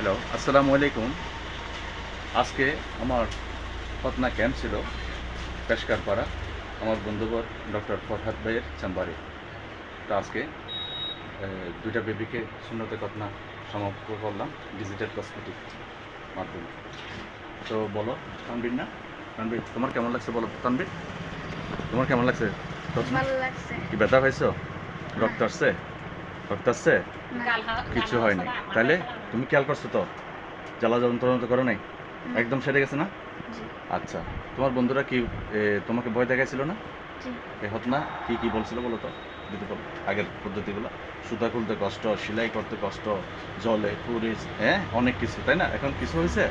Hello, আসসালামু আলাইকুম। আজকে আমার খতনা ক্যাম্প ছিল পেশকারপাড়া, আমার বন্ধুবর ডক্টর ফরহাদ ভাইয়ের চেম্বারে। তো আজকে দুইটা বেবিকে সুন্নতে খতনা সমাপ্ত করলাম ডিজিটাল কসমেটিক মাধ্যমে। তো বলো তানবীর, না তানবীর, তোমার কেমন লাগছে বলো তানবীর, তোমার কেমন লাগছে? ভালো লাগছে। কি ব্যথা হয়েছো? রক্ত আসছে? রক্ত আসছে? কিছু হয় নাই? তাহলে তুমি খেয়াল করছো তো? জ্বালা যন্ত্রণা তো করো নাই? একদম সেরে গেছে না? জি আচ্ছা, তোমার বন্ধুরা কি তোমাকে ভয় দেখাইছিল না? জি এ না কি কি বলছিল বলো তো, যদি বলো আগের পদ্ধতিগুলো। সুতা খুলতে কষ্ট, সেলাই করতে কষ্ট, জলে পুরে, হ্যাঁ অনেক কিছু, তাই না? এখন কিছু হয়েছে?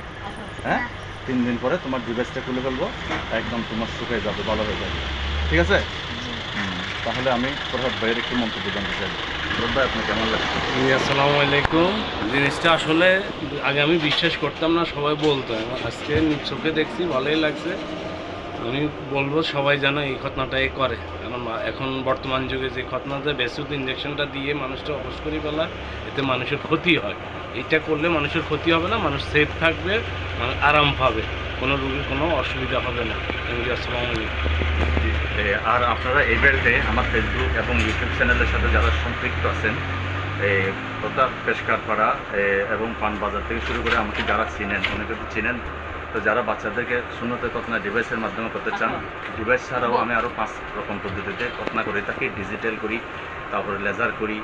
হ্যাঁ, 3 দিন পরে তোমার ডিভাইসটা খুলে ফেলবো, একদম তোমার শুকিয়ে যাবে, ভালো হয়ে যাবে। ঠিক আছে? তাহলে আমি ফরহাদ ভাইয়ের একটু মন্তব্য জানতে চাই। ফরহাদ ভাই, আপনার কেমন লাগছে? আসসালামু আলাইকুম। জিনিসটা আসলে আগে আমি বিশ্বাস করতাম না, সবাই বলতো। আজকে নিজ চোখে দেখছি, ভালোই লাগছে। আমি বলবো সবাই যেন এই ঘটনাটাই করে, কারণ এখন বর্তমান যুগে যে ঘটনাতে বেসুদ ইঞ্জেকশনটা দিয়ে মানুষটা অবশ করে ফেলা, এতে মানুষের ক্ষতি হয়। এইটা করলে মানুষের ক্ষতি হবে না, মানুষ সেফ থাকবে, আরাম পাবে, কোনো রোগীর কোনো অসুবিধা হবে না। আসসালামু আলাইকুম। আর আপনারা এই বেলতে আমার ফেসবুক এবং ইউটিউব চ্যানেলের সাথে যারা সম্পৃক্ত আছেন, প্রতাপ পেশকারপাড়া এবং পানবাজার থেকে শুরু করে আমাকে যারা চিনেন, অনেকে তো চিনেন, তো যারা বাচ্চাদেরকে সুন্নতে খতনা ডিভাইসের মাধ্যমে করতে চান, ডিভাইস ছাড়াও আমি আরও 5 রকম পদ্ধতিতে খতনা করে থাকি। ডিজিটাল করি, তারপরে লেজার করি,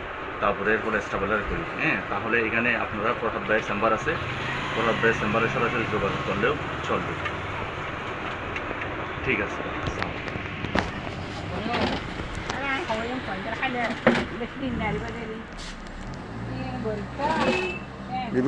তারপরে এরপরে স্টাবলার করি। হ্যাঁ, তাহলে এখানে আপনারা ফরহাদ ভাইয়ের চেম্বার আছে, ফরহাদ ভাইয়ের চেম্বারে সরাসরি যোগাযোগ করলেও চলবে। ঠিক আছে। Không có giống phần cho nó khai lên. Để đi nè đi qua đây đi. Bữa